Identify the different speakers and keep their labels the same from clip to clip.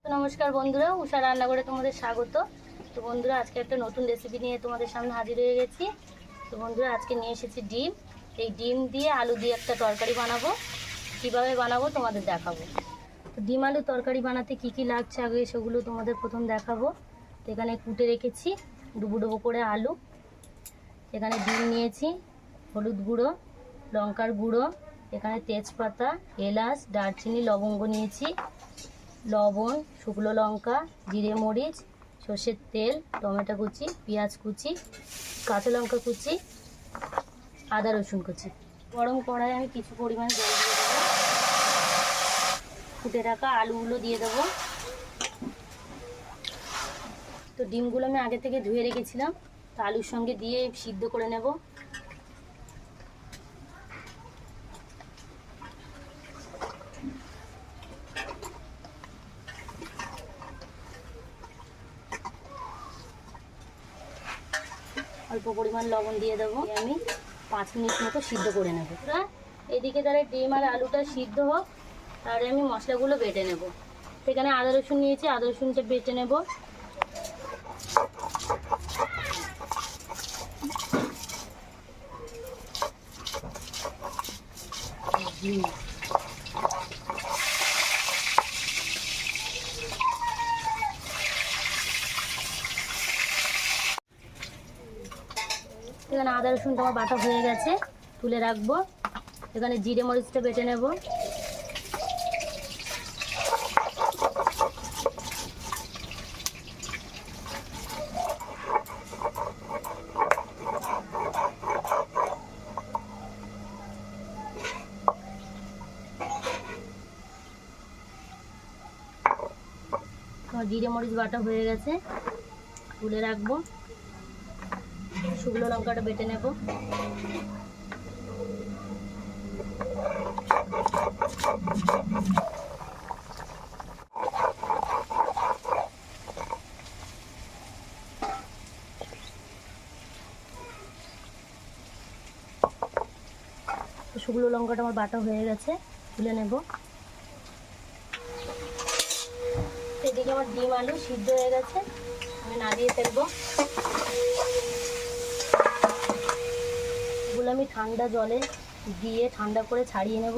Speaker 1: তো নমস্কার বন্ধুরা, উষা রান্নাঘরে তোমাদের স্বাগত। তো বন্ধুরা, আজকে একটা নতুন রেসিপি নিয়ে তোমাদের সামনে হাজির হয়ে গেছি। তো বন্ধুরা, আজকে নিয়ে এসেছি ডিম। এই ডিম দিয়ে আলু দিয়ে একটা তরকারি বানাবো। কিভাবে বানাবো তোমাদের দেখাবো। তো ডিম আলু তরকারি বানাতে কি কি লাগছে আগে সেগুলো তোমাদের প্রথম দেখাবো। তো এখানে কুটে রেখেছি ডুবো ডুবো করে আলু। এখানে ডিম নিয়েছি, হলুদ গুঁড়ো, লঙ্কার গুঁড়ো, এখানে তেজপাতা, এলাচ, দারচিনি, লবঙ্গ নিয়েছি, লবণ, শুকনো লঙ্কা, জিরে মরিচ, সর্ষের তেল, টমেটো কুচি, পেঁয়াজ কুচি, কাঁচা লঙ্কা কুচি, আদা রসুন কুচি। গরম কড়াই আমি কিছু পরিমাণ জল দিয়ে দেবো। ফুটে রাখা আলুগুলো দিয়ে দেবো। তো ডিমগুলো আমি আগে থেকে ধুয়ে রেখেছিলাম, তো আলুর সঙ্গে দিয়ে সিদ্ধ করে নেব। অল্প পরিমাণ লবণ দিয়ে দেবো। আমি 5 মিনিট মতো সিদ্ধ করে নেব। এদিকে তাহলে ডিম আর আলুটা সিদ্ধ হোক, তাহলে আমি মশলাগুলো বেটে নেব। সেখানে আদা রসুন নিয়েছি, আদা রসুনটা বেটে নেব। এখানে আদা রসুনটা আমার বাটা হয়ে গেছে, তুলে রাখবো। এখানে জিরে মরিচটা বেটে নেব। জিরে মরিচ বাটা হয়ে গেছে, তুলে রাখবো। শুকনো লঙ্কাটা বেটে নেব। শুকনো লঙ্কাটা আমার বাটা হয়ে গেছে, তুলে নেব। এদিকে আমার ডিম আলু সিদ্ধ হয়ে গেছে, আমি নাড়িয়ে ফেলবো। এগুলো আমি ঠান্ডা জলে দিয়ে ঠান্ডা করে ছাড়িয়ে নেব।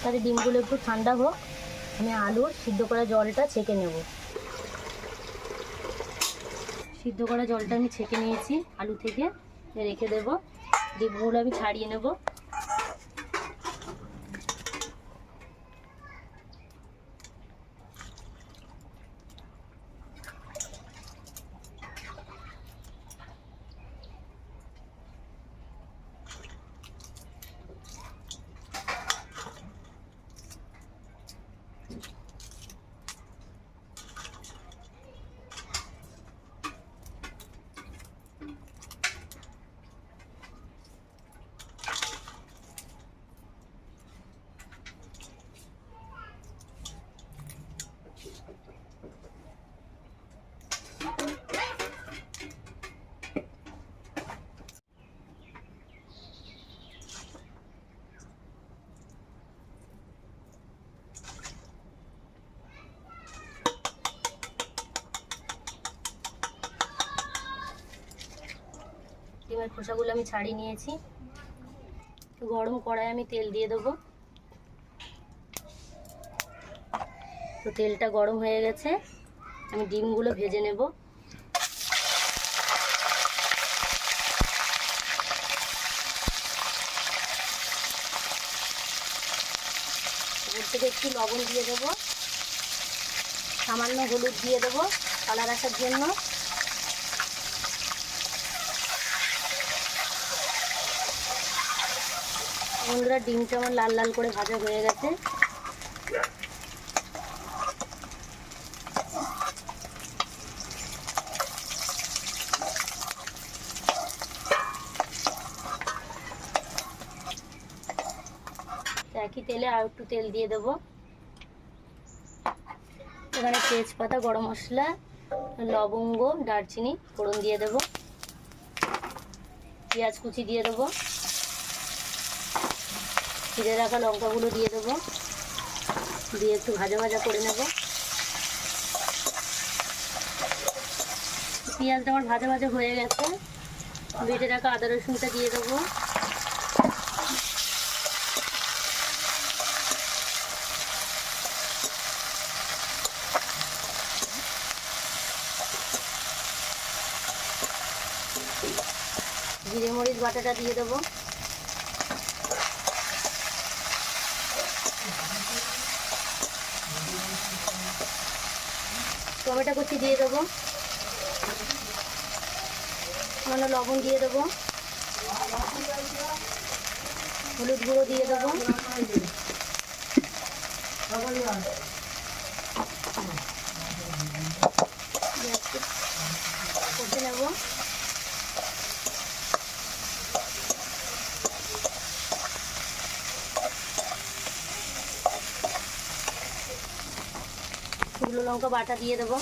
Speaker 1: তাহলে ডিমগুলো একটু ঠান্ডা হোক, আমি আলুর সিদ্ধ করা জলটা ছেঁকে নেব। সিদ্ধ করা জলটা আমি ছেঁকে নিয়েছি আলু থেকে, রেখে দেব। ডিমগুলো আমি ছাড়িয়ে নেব। ডিমের খোসাগুলো আমি ছাড়িয়ে নিয়েছি। গরম কড়াই আমি তেল দিয়ে দেবো। তো তেলটা গরম হয়ে গেছে, আমি ডিমগুলো ভেজে নেব। এর থেকে একটু লবণ দিয়ে দেবো, সামান্য হলুদ দিয়ে দেবো কালার আসার জন্য। বন্ধুরা, ডিমটা আমার লাল লাল করে ভাজা হয়ে গেছে। একই তেলে আর একটু তেল দিয়ে দেবো। এখানে তেজপাতা, গরম মশলা, লবঙ্গ, দারচিনি ফোড়ন দিয়ে দেবো। পেঁয়াজ কুচি দিয়ে দেবো। চিড়ে রাখা লঙ্কাগুলো দিয়ে দেবো, দিয়ে একটু ভাজা ভাজা করে নেব। পেঁয়াজটা আমার ভাজা ভাজা হয়ে গেছে, বেটে রাখা আদা রসুনটা দিয়ে দেবো। জিরে মরিচ বাটাটা দিয়ে দেবো। টমেটো কুচি দিয়ে দেবো, মানে লবণ দিয়ে দেবো, হলুদ গুঁড়ো দিয়ে দেবো, কষে নেব। শুকনো লঙ্কা বাটা দিয়ে দেবো।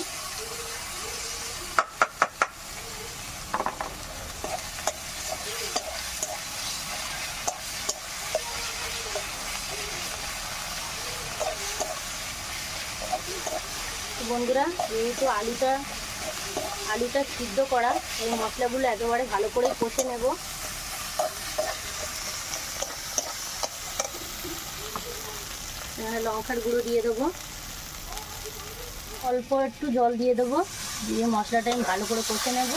Speaker 1: বন্ধুরা, যেহেতু আলুটা সিদ্ধ করা, এই মশলাগুলো একেবারে ভালো করে কষে নেব। এখানে লঙ্কার গুঁড়ো দিয়ে দেবো, অল্প একটু জল দিয়ে দেবো, দিয়ে মশলাটা আমি ভালো করে কষে নেব।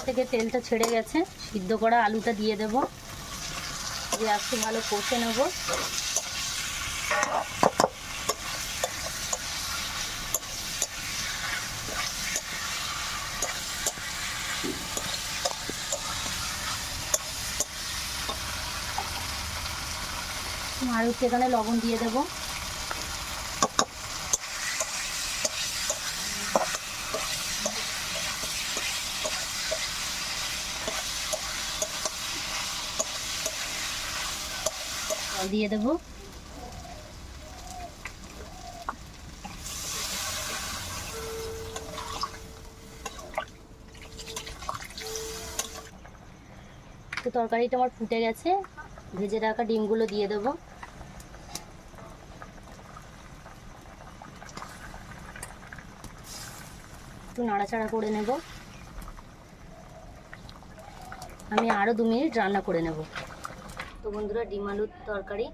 Speaker 1: থেকে তেলটা ছেড়ে গেছে, সিদ্ধ করা আলুটা দিয়ে দেব, দিয়ে একটু ভালো কষে নেব। আর একটু এখানে লবণ দিয়ে দেবো। দিয়ে দেবো। তো তরকারিটা আমার ফুটে গেছে, ভেজে রাখা ডিমগুলো দিয়ে দেবো। একটু নাড়াচাড়া করে নেব। আমি আরও 2 মিনিট রান্না করে নেব। তো বন্ধুরা, ডিম আলুর তরকারি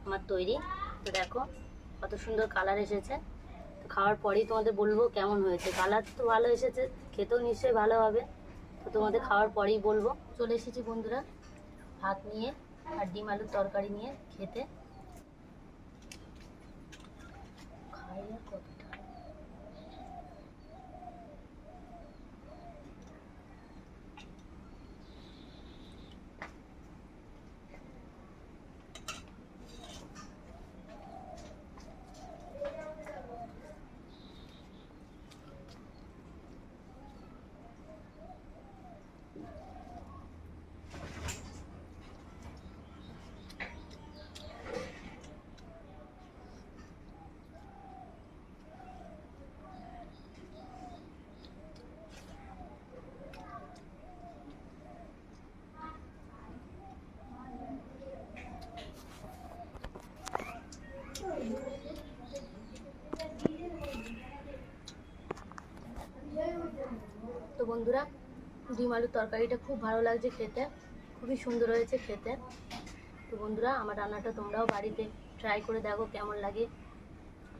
Speaker 1: আমার তৈরি। তো দেখো কত সুন্দর কালার এসেছে। তো খাওয়ার পরেই তোমাদের বলবো কেমন হয়েছে। কালার তো ভালো এসেছে, খেতেও নিশ্চয়ই ভালো হবে। তো তোমাদের খাওয়ার পরেই বলবো। চলে এসেছি বন্ধুরা ভাত নিয়ে আর ডিম আলুর তরকারি নিয়ে খেতে। খাই আর কতটা। তো বন্ধুরা, ডিম আলুর তরকারিটা খুব ভালো লাগছে খেতে, খুবই সুন্দর হয়েছে খেতে। তো বন্ধুরা, আমার রান্নাটা তোমরাও বাড়িতে ট্রাই করে দেখো কেমন লাগে।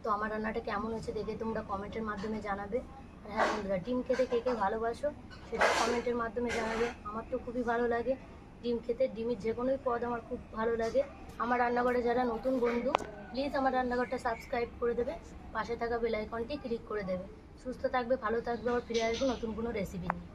Speaker 1: তো আমার রান্নাটা কেমন হয়েছে দেখে তোমরা কমেন্টের মাধ্যমে জানাবে। আর হ্যাঁ বন্ধুরা, ডিম খেতে কে কে ভালোবাসো সেটা কমেন্টের মাধ্যমে জানাবে। আমার তো খুবই ভালো লাগে ডিম খেতে, ডিমের যে কোনোই পদ আমার খুব ভালো লাগে। আমার রান্নাঘরে যারা নতুন বন্ধু, প্লিজ আমার রান্নাঘরটা সাবস্ক্রাইব করে দেবে, পাশে থাকা বেল আইকনটি ক্লিক করে দেবে। সুস্থ থাকবে, ভালো থাকবে, আবার ফিরে আসবো নতুন কোনো রেসিপি নিয়ে।